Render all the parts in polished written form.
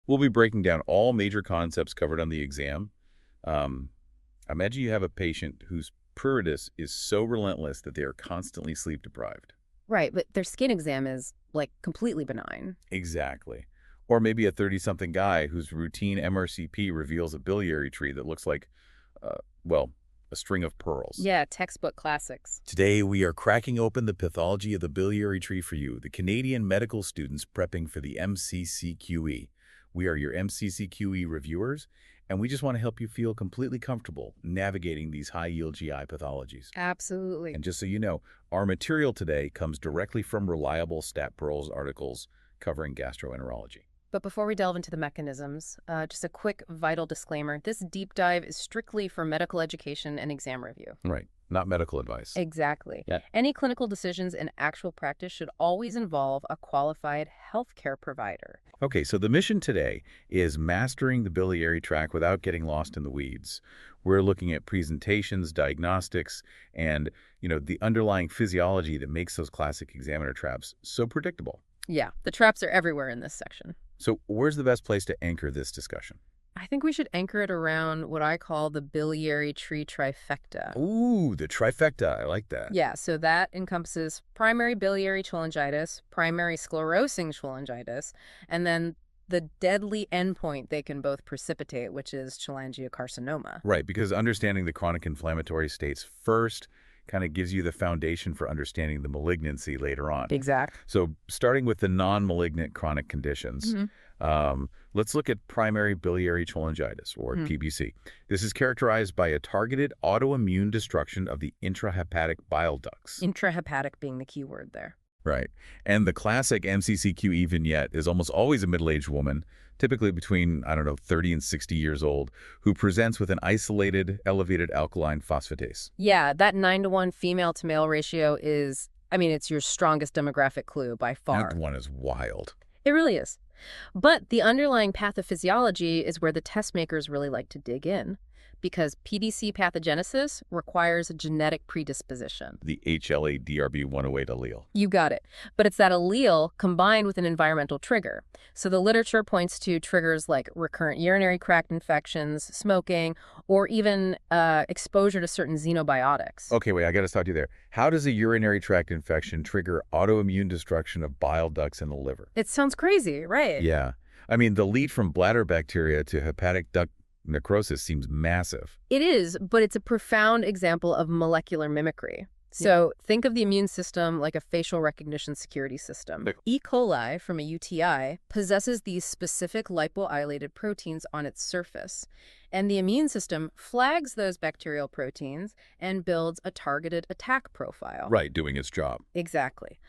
We'll be breaking down all major concepts covered on the exam. Um, Imagine you have a patient whose pruritus is so relentless that they are constantly sleep deprived. Right, but their skin exam is, like, completely benign. Exactly. Or maybe a 30-something guy whose routine MRCP reveals a biliary tree that looks like, uh, well, a string of pearls. Yeah, textbook classics. Today, we are cracking open the pathology of the biliary tree for you, the Canadian medical students prepping for the MCCQE. We are your MCCQE reviewers, and we just want to help you feel completely comfortable navigating these high-yield GI pathologies. Absolutely. And just so you know, our material today comes directly from reliable StatPearls articles covering gastroenterology. But before we delve into the mechanisms, just a quick vital disclaimer. This deep dive is strictly for medical education and exam review. Right. Not medical advice. Exactly. Yeah. Any clinical decisions in actual practice should always involve a qualified healthcare provider. Okay, so the mission today is mastering the biliary tract without getting lost in the weeds. We're looking at presentations, diagnostics, and, the underlying physiology that makes those classic examiner traps so predictable. Yeah, the traps are everywhere in this section. So where's the best place to anchor this discussion? I think we should anchor it around what I call the biliary tree trifecta. Ooh, the trifecta. I like that. Yeah, so that encompasses primary biliary cholangitis, primary sclerosing cholangitis, and then the deadly endpoint they can both precipitate, which is cholangiocarcinoma. Right, because understanding the chronic inflammatory states first kind of gives you the foundation for understanding the malignancy later on. Exact. So starting with the non-malignant chronic conditions, let's look at primary biliary cholangitis, or PBC. This is characterized by a targeted autoimmune destruction of the intrahepatic bile ducts. Intrahepatic being the key word there. Right. And the classic MCCQE vignette is almost always a middle-aged woman, typically between, 30 and 60 years old, who presents with an isolated, elevated alkaline phosphatase. Yeah, that 9-to-1 female to male ratio is, it's your strongest demographic clue by far. That one is wild. It really is. But the underlying pathophysiology is where the test makers really like to dig in, because PDC pathogenesis requires a genetic predisposition. The HLA-DRB108 allele. You got it. But it's that allele combined with an environmental trigger. So the literature points to triggers like recurrent urinary tract infections, smoking, or even exposure to certain xenobiotics. Okay, wait, I got to stop you there. How does a urinary tract infection trigger autoimmune destruction of bile ducts in the liver? It sounds crazy, right? Yeah. The lead from bladder bacteria to hepatic duct necrosis seems massive. It is, but it's a profound example of molecular mimicry. So think of the immune system like a facial recognition security system. E. coli from a UTI possesses these specific lipoylated proteins on its surface, and the immune system flags those bacterial proteins and builds a targeted attack profile. Right, doing its job. Exactly.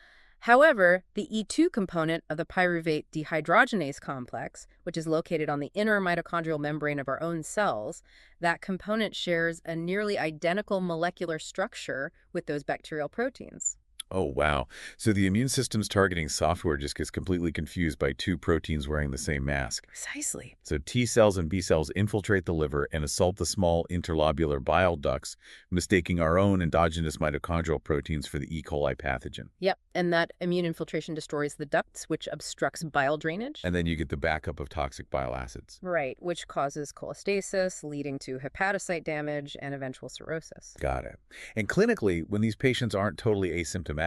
However, the E2 component of the pyruvate dehydrogenase complex, which is located on the inner mitochondrial membrane of our own cells, that component shares a nearly identical molecular structure with those bacterial proteins. Oh, wow. So the immune system's targeting software just gets completely confused by two proteins wearing the same mask. Precisely. So T cells and B cells infiltrate the liver and assault the small interlobular bile ducts, mistaking our own endogenous mitochondrial proteins for the E. coli pathogen. Yep, and that immune infiltration destroys the ducts, which obstructs bile drainage. And then you get the backup of toxic bile acids. Right, which causes cholestasis, leading to hepatocyte damage and eventual cirrhosis. Got it. And clinically, when these patients aren't totally asymptomatic,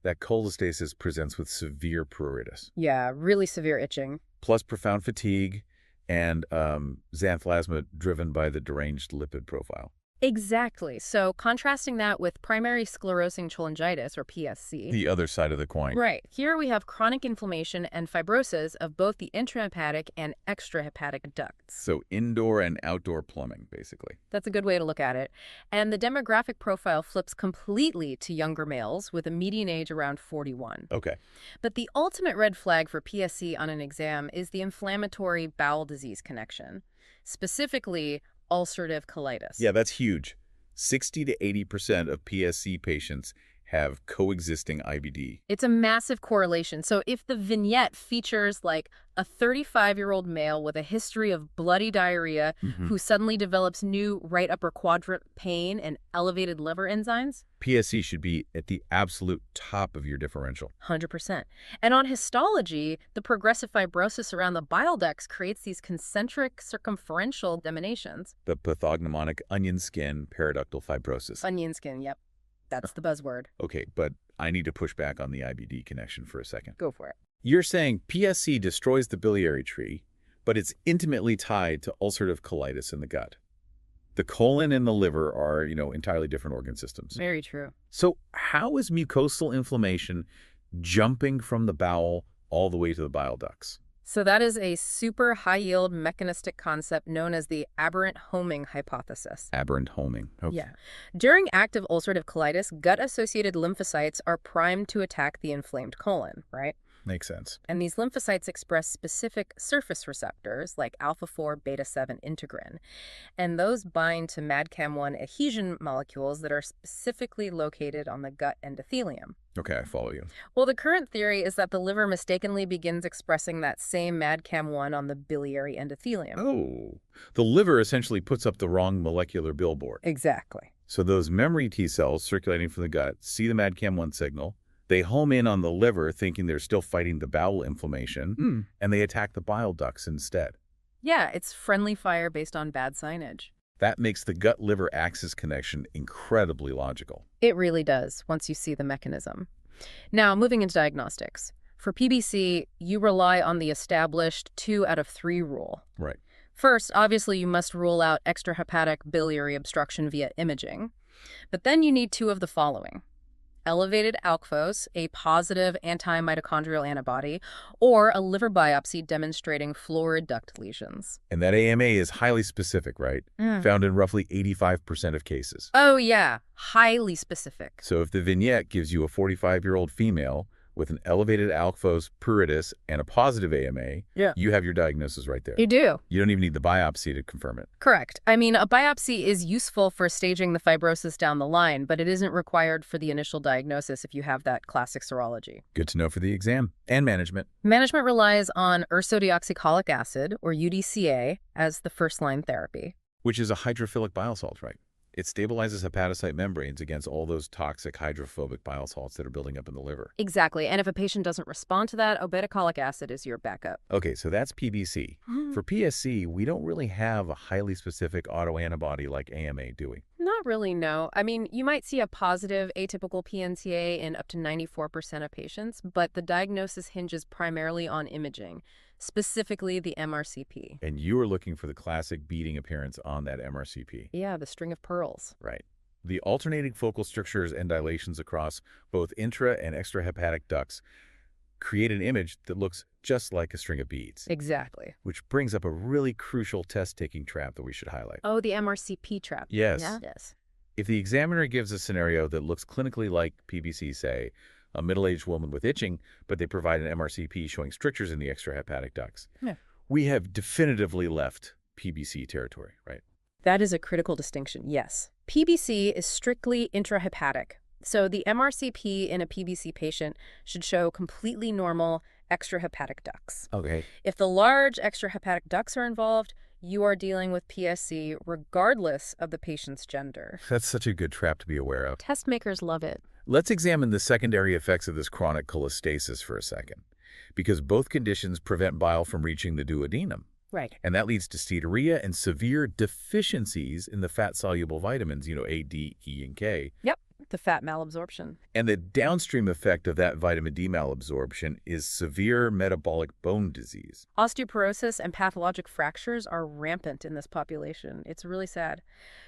that cholestasis presents with severe pruritus. Yeah, really severe itching. Plus profound fatigue and xanthelasma driven by the deranged lipid profile. Exactly. So contrasting that with primary sclerosing cholangitis, or PSC. The other side of the coin. Right. Here we have chronic inflammation and fibrosis of both the intrahepatic and extrahepatic ducts. So indoor and outdoor plumbing, basically. That's a good way to look at it. And the demographic profile flips completely to younger males with a median age around 41. Okay. But the ultimate red flag for PSC on an exam is the inflammatory bowel disease connection, specifically ulcerative colitis. Yeah, that's huge. 60 to 80% of PSC patients have coexisting IBD. It's a massive correlation. So if the vignette features like a 35-year-old male with a history of bloody diarrhea who suddenly develops new right upper quadrant pain and elevated liver enzymes, PSC should be at the absolute top of your differential. 100%. And on histology, the progressive fibrosis around the bile ducts creates these concentric circumferential emanations. The pathognomonic onion skin periductal fibrosis. Onion skin, yep. That's the buzzword. Okay, but I need to push back on the IBD connection for a second. Go for it. You're saying PSC destroys the biliary tree, but it's intimately tied to ulcerative colitis in the gut. The colon and the liver are, entirely different organ systems. Very true. So how is mucosal inflammation jumping from the bowel all the way to the bile ducts? So that is a super high-yield mechanistic concept known as the aberrant homing hypothesis. Aberrant homing. Okay. Yeah. During active ulcerative colitis, gut-associated lymphocytes are primed to attack the inflamed colon, right? Makes sense. And these lymphocytes express specific surface receptors like alpha-4 beta-7 integrin. And those bind to MAdCAM1 adhesion molecules that are specifically located on the gut endothelium. Okay, I follow you. Well, the current theory is that the liver mistakenly begins expressing that same MAdCAM1 on the biliary endothelium. Oh, the liver essentially puts up the wrong molecular billboard. Exactly. So those memory T cells circulating from the gut see the MAdCAM1 signal. They home in on the liver thinking they're still fighting the bowel inflammation, and they attack the bile ducts instead. Yeah, it's friendly fire based on bad signage. That makes the gut-liver axis connection incredibly logical. It really does, once you see the mechanism. Now, moving into diagnostics. For PBC, you rely on the established 2 out of 3 rule. Right. First, obviously, you must rule out extrahepatic biliary obstruction via imaging. But then you need 2 of the following: elevated ALK-Phos, a positive anti-mitochondrial antibody, or a liver biopsy demonstrating florid duct lesions. And that AMA is highly specific, right? Found in roughly 85% of cases. Oh, yeah. Highly specific. So if the vignette gives you a 45-year-old female with an elevated ALK-Phos pruritus and a positive AMA, you have your diagnosis right there. You do. You don't even need the biopsy to confirm it. Correct. I mean, a biopsy is useful for staging the fibrosis down the line, but it isn't required for the initial diagnosis if you have that classic serology. Good to know for the exam and management. Management relies on ursodeoxycholic acid, or UDCA, as the first-line therapy. Which is a hydrophilic bile salt, right? It stabilizes hepatocyte membranes against all those toxic hydrophobic bile salts that are building up in the liver. Exactly. And if a patient doesn't respond to that, obeticholic acid is your backup. Okay, so that's PBC. For PSC, we don't really have a highly specific autoantibody like AMA, do we? Not really, no. I mean, you might see a positive atypical PNCA in up to 94% of patients, but the diagnosis hinges primarily on imaging, specifically the MRCP. And you are looking for the classic beating appearance on that MRCP. Yeah, the string of pearls. Right. The alternating focal strictures and dilations across both intra and extrahepatic ducts create an image that looks just like a string of beads. Exactly. Which brings up a really crucial test-taking trap that we should highlight. Oh, the MRCP trap. Yes. Yeah? Yes. If the examiner gives a scenario that looks clinically like PBC, say, a middle-aged woman with itching, but they provide an MRCP showing strictures in the extrahepatic ducts, we have definitively left PBC territory, right? That is a critical distinction, yes. PBC is strictly intrahepatic. So the MRCP in a PBC patient should show completely normal extrahepatic ducts. Okay. If the large extrahepatic ducts are involved, you are dealing with PSC regardless of the patient's gender. That's such a good trap to be aware of. Test makers love it. Let's examine the secondary effects of this chronic cholestasis for a second, because both conditions prevent bile from reaching the duodenum. Right. And that leads to steatorrhea and severe deficiencies in the fat-soluble vitamins, A, D, E, and K. Yep, the fat malabsorption. And the downstream effect of that vitamin D malabsorption is severe metabolic bone disease. Osteoporosis and pathologic fractures are rampant in this population. It's really sad.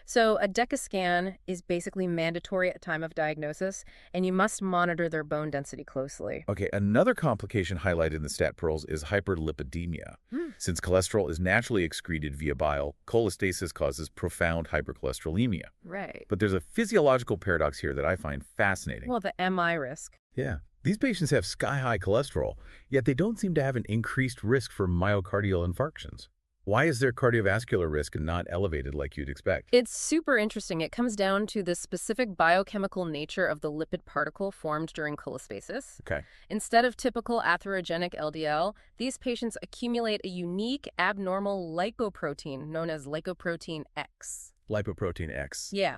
So a DECA scan is basically mandatory at time of diagnosis, and you must monitor their bone density closely. Okay, another complication highlighted in the StatPearls is hyperlipidemia. Since cholesterol is naturally excreted via bile, cholestasis causes profound hypercholesterolemia. Right. But there's a physiological paradox here that I find fascinating. Well, the MI risk. Yeah. These patients have sky-high cholesterol, yet they don't seem to have an increased risk for myocardial infarctions. Why is their cardiovascular risk not elevated like you'd expect? It's super interesting. It comes down to the specific biochemical nature of the lipid particle formed during cholespasis. Okay. Instead of typical atherogenic LDL, these patients accumulate a unique abnormal lipoprotein known as lipoprotein X. Lipoprotein X. Yeah.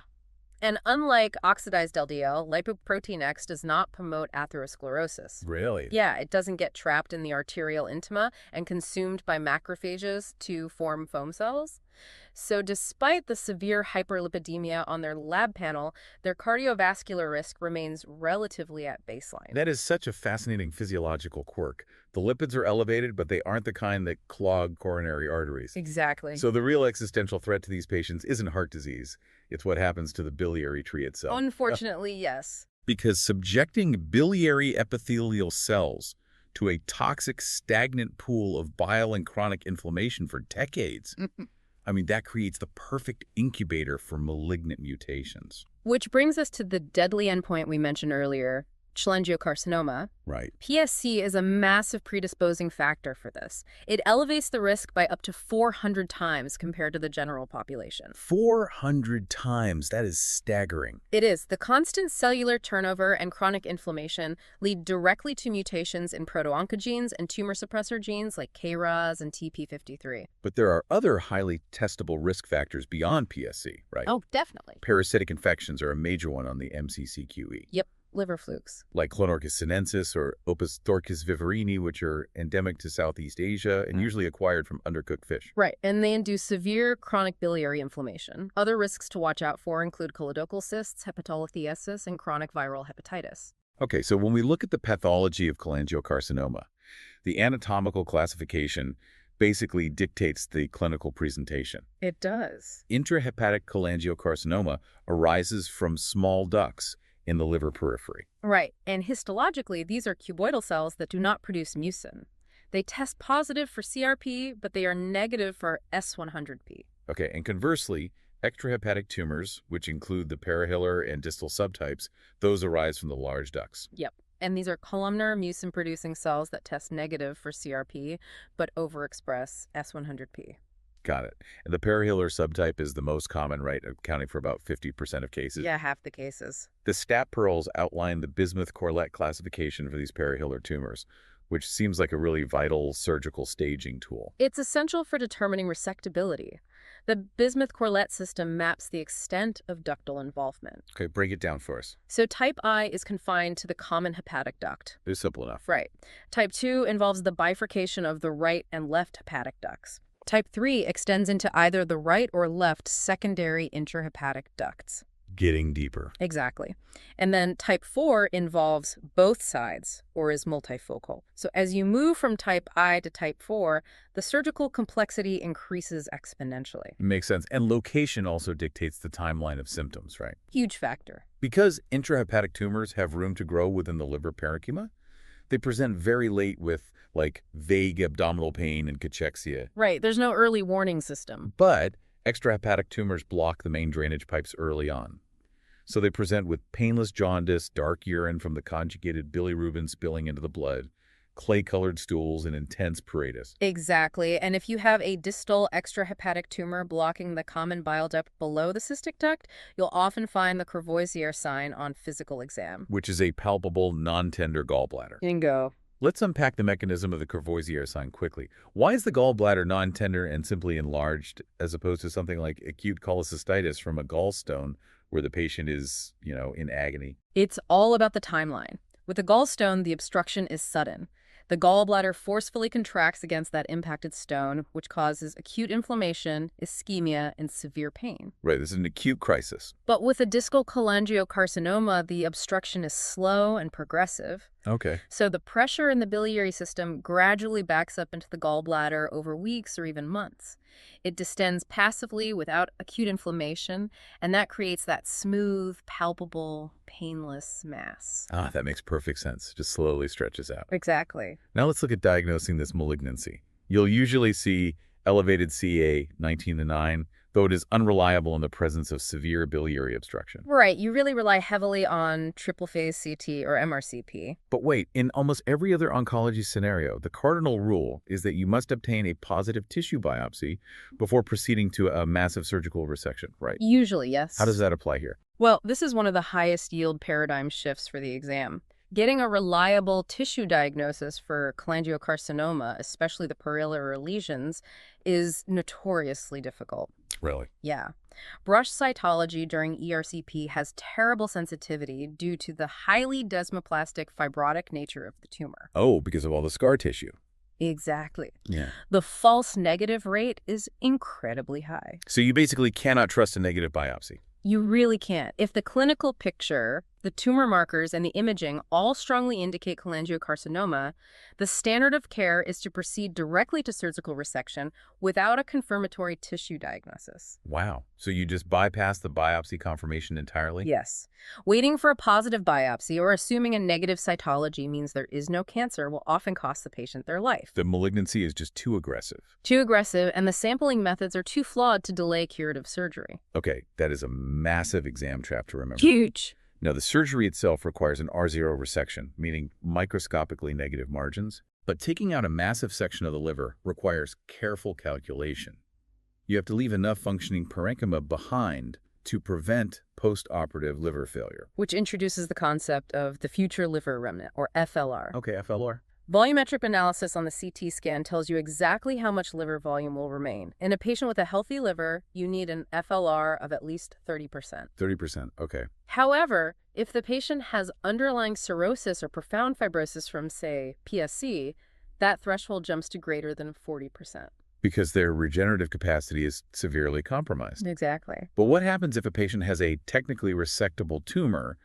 And unlike oxidized LDL, lipoprotein X does not promote atherosclerosis. Really? Yeah, it doesn't get trapped in the arterial intima and consumed by macrophages to form foam cells. So despite the severe hyperlipidemia on their lab panel, their cardiovascular risk remains relatively at baseline. That is such a fascinating physiological quirk. The lipids are elevated, but they aren't the kind that clog coronary arteries. Exactly. So the real existential threat to these patients isn't heart disease. It's what happens to the biliary tree itself. Unfortunately, yes. Because subjecting biliary epithelial cells to a toxic, stagnant pool of bile and chronic inflammation for decades, that creates the perfect incubator for malignant mutations. Which brings us to the deadly endpoint we mentioned earlier, cholangiocarcinoma. Right. PSC is a massive predisposing factor for this. It elevates the risk by up to 400 times compared to the general population. 400 times. That is staggering. It is. The constant cellular turnover and chronic inflammation lead directly to mutations in proto-oncogenes and tumor suppressor genes like KRAS and TP53. But there are other highly testable risk factors beyond PSC, right? Oh, definitely. Parasitic infections are a major one on the MCCQE. Yep. Liver flukes. Like Clonorchis sinensis or Opisthochus viverini, which are endemic to Southeast Asia and usually acquired from undercooked fish. Right, and they induce severe chronic biliary inflammation. Other risks to watch out for include choledocholithiasis, hepatolithiasis, and chronic viral hepatitis. Okay, so when we look at the pathology of cholangiocarcinoma, the anatomical classification basically dictates the clinical presentation. It does. Intrahepatic cholangiocarcinoma arises from small ducts in the liver periphery. Right, and histologically, these are cuboidal cells that do not produce mucin. They test positive for CRP, but they are negative for S100P. Okay, and conversely, extrahepatic tumors, which include the perihilar and distal subtypes, those arise from the large ducts. Yep, and these are columnar mucin-producing cells that test negative for CRP, but overexpress S100P. Got it. And the perihilar subtype is the most common, right, accounting for about 50% of cases. Yeah, half the cases. The StatPearls outline the Bismuth-Corlett classification for these perihilar tumors, which seems like a really vital surgical staging tool. It's essential for determining resectability. The Bismuth-Corlett system maps the extent of ductal involvement. Okay, break it down for us. So type I is confined to the common hepatic duct. It's simple enough. Right. Type 2 involves the bifurcation of the right and left hepatic ducts. Type 3 extends into either the right or left secondary intrahepatic ducts. Getting deeper. Exactly. And then type 4 involves both sides, or is multifocal. So as you move from type I to type 4, the surgical complexity increases exponentially. Makes sense. And location also dictates the timeline of symptoms, right? Huge factor. Because intrahepatic tumors have room to grow within the liver parenchyma, they present very late with, like, vague abdominal pain and cachexia. Right, there's no early warning system. But extrahepatic tumors block the main drainage pipes early on. So they present with painless jaundice, dark urine from the conjugated bilirubin spilling into the blood, clay-colored stools, and intense pruritus. Exactly, and if you have a distal extrahepatic tumor blocking the common bile duct below the cystic duct, you'll often find the Courvoisier sign on physical exam. Which is a palpable, non-tender gallbladder. Bingo. Let's unpack the mechanism of the Courvoisier sign quickly. Why is the gallbladder non-tender and simply enlarged as opposed to something like acute cholecystitis from a gallstone where the patient is, in agony? It's all about the timeline. With a gallstone, the obstruction is sudden. The gallbladder forcefully contracts against that impacted stone, which causes acute inflammation, ischemia, and severe pain. Right, this is an acute crisis. But with a distal cholangiocarcinoma, the obstruction is slow and progressive. Okay. So the pressure in the biliary system gradually backs up into the gallbladder over weeks or even months. It distends passively without acute inflammation, and that creates that smooth, palpable, painless mass. Ah, that makes perfect sense. Just slowly stretches out. Exactly. Now let's look at diagnosing this malignancy. You'll usually see elevated CA 19 to 9, though it is unreliable in the presence of severe biliary obstruction. Right, you really rely heavily on triple-phase CT or MRCP. But wait, in almost every other oncology scenario, the cardinal rule is that you must obtain a positive tissue biopsy before proceeding to a massive surgical resection, right? Usually, yes. How does that apply here? Well, this is one of the highest yield paradigm shifts for the exam. Getting a reliable tissue diagnosis for cholangiocarcinoma, especially the papillary lesions, is notoriously difficult. Really? Yeah. Brush cytology during ERCP has terrible sensitivity due to the highly desmoplastic fibrotic nature of the tumor. Oh, because of all the scar tissue. Exactly. Yeah. The false negative rate is incredibly high. So you basically cannot trust a negative biopsy. You really can't. If the clinical picture, the tumor markers, and the imaging all strongly indicate cholangiocarcinoma, the standard of care is to proceed directly to surgical resection without a confirmatory tissue diagnosis. Wow. So you just bypass the biopsy confirmation entirely? Yes. Waiting for a positive biopsy or assuming a negative cytology means there is no cancer will often cost the patient their life. The malignancy is just too aggressive. Too aggressive, and the sampling methods are too flawed to delay curative surgery. Okay, that is a massive exam trap to remember. Huge. Now, the surgery itself requires an R0 resection, meaning microscopically negative margins. But taking out a massive section of the liver requires careful calculation. You have to leave enough functioning parenchyma behind to prevent post-operative liver failure. Which introduces the concept of the future liver remnant, or FLR. Okay, FLR. Volumetric analysis on the CT scan tells you exactly how much liver volume will remain. In a patient with a healthy liver, you need an FLR of at least 30%. 30%, okay. However, if the patient has underlying cirrhosis or profound fibrosis from, say, PSC, that threshold jumps to greater than 40%. Because their regenerative capacity is severely compromised. Exactly. But what happens if a patient has a technically resectable tumor,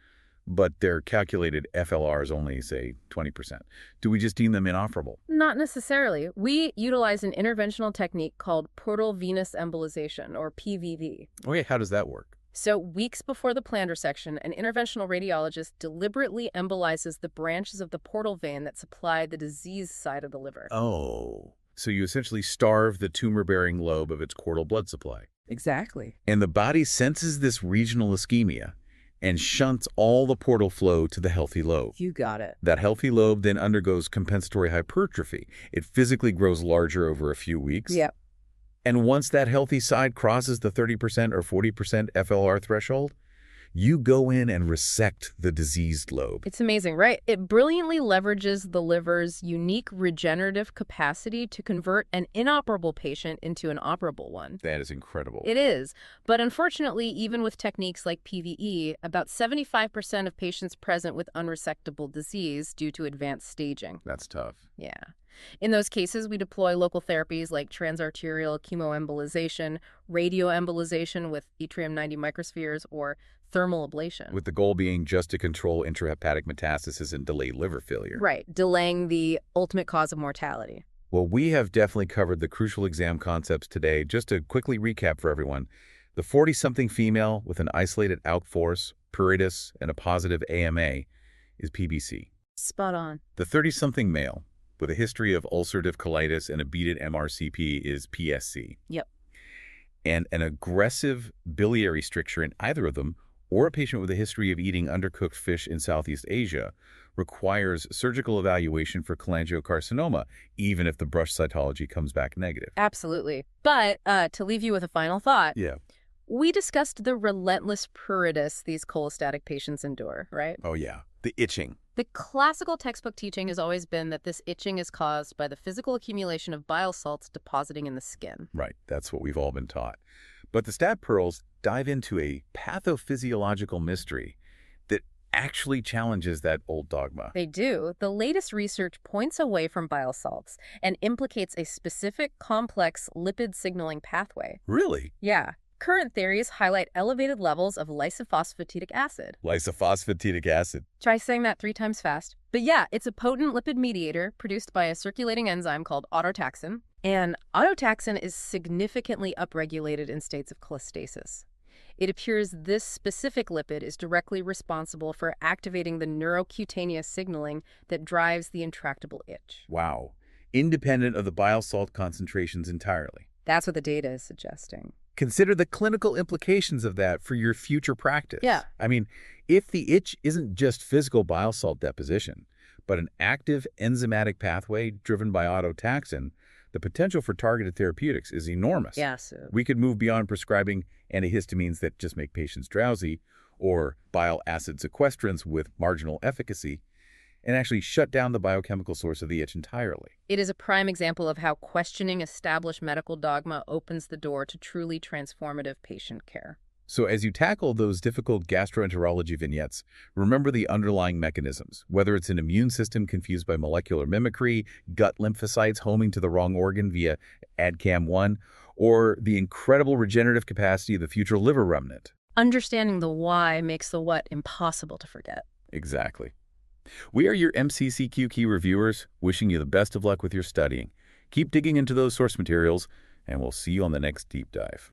but their calculated FLR is only, say, 20%? Do we just deem them inoperable? Not necessarily. We utilize an interventional technique called portal venous embolization, or PVV. Okay, how does that work? So weeks before the planned resection, an interventional radiologist deliberately embolizes the branches of the portal vein that supply the diseased side of the liver. Oh, so you essentially starve the tumor-bearing lobe of its chordal blood supply. Exactly. And the body senses this regional ischemia and shunts all the portal flow to the healthy lobe. You got it. That healthy lobe then undergoes compensatory hypertrophy. It physically grows larger over a few weeks. Yep. And once that healthy side crosses the 30% or 40% FLR threshold, you go in and resect the diseased lobe. It's amazing, right? It brilliantly leverages the liver's unique regenerative capacity to convert an inoperable patient into an operable one. That is incredible. It is. But unfortunately, even with techniques like PVE, about 75% of patients present with unresectable disease due to advanced staging. That's tough. Yeah. In those cases, we deploy local therapies like transarterial chemoembolization, radioembolization with yttrium-90 microspheres, or thermal ablation. With the goal being just to control intrahepatic metastasis and delay liver failure. Right, delaying the ultimate cause of mortality. Well, we have definitely covered the crucial exam concepts today. Just to quickly recap for everyone, the 40-something female with an isolated ALK force, pruritus, and a positive AMA is PBC. Spot on. The 30-something male with a history of ulcerative colitis and a beaded MRCP is PSC. Yep. And an aggressive biliary stricture in either of them, or a patient with a history of eating undercooked fish in Southeast Asia, requires surgical evaluation for cholangiocarcinoma, even if the brush cytology comes back negative. Absolutely. But to leave you with a final thought, Yeah. we discussed the relentless pruritus these cholestatic patients endure, right? Oh, yeah. The itching. The classical textbook teaching has always been that this itching is caused by the physical accumulation of bile salts depositing in the skin. Right. That's what we've all been taught. But the StatPearls dive into a pathophysiological mystery that actually challenges that old dogma. They do. The latest research points away from bile salts and implicates a specific complex lipid signaling pathway. Really? Yeah. Current theories highlight elevated levels of lysophosphatidic acid. Lysophosphatidic acid. Try saying that 3 times fast. But yeah, it's a potent lipid mediator produced by a circulating enzyme called autotaxin. And autotaxin is significantly upregulated in states of cholestasis. It appears this specific lipid is directly responsible for activating the neurocutaneous signaling that drives the intractable itch. Wow. Independent of the bile salt concentrations entirely. That's what the data is suggesting. Consider the clinical implications of that for your future practice. Yeah. I mean, if the itch isn't just physical bile salt deposition, but an active enzymatic pathway driven by autotaxin, the potential for targeted therapeutics is enormous. Yes. We could move beyond prescribing antihistamines that just make patients drowsy or bile acid sequestrants with marginal efficacy and actually shut down the biochemical source of the itch entirely. It is a prime example of how questioning established medical dogma opens the door to truly transformative patient care. So as you tackle those difficult gastroenterology vignettes, remember the underlying mechanisms, whether it's an immune system confused by molecular mimicry, gut lymphocytes homing to the wrong organ via ADCAM1, or the incredible regenerative capacity of the future liver remnant. Understanding the why makes the what impossible to forget. Exactly. We are your MCCQE reviewers, wishing you the best of luck with your studying. Keep digging into those source materials, and we'll see you on the next deep dive.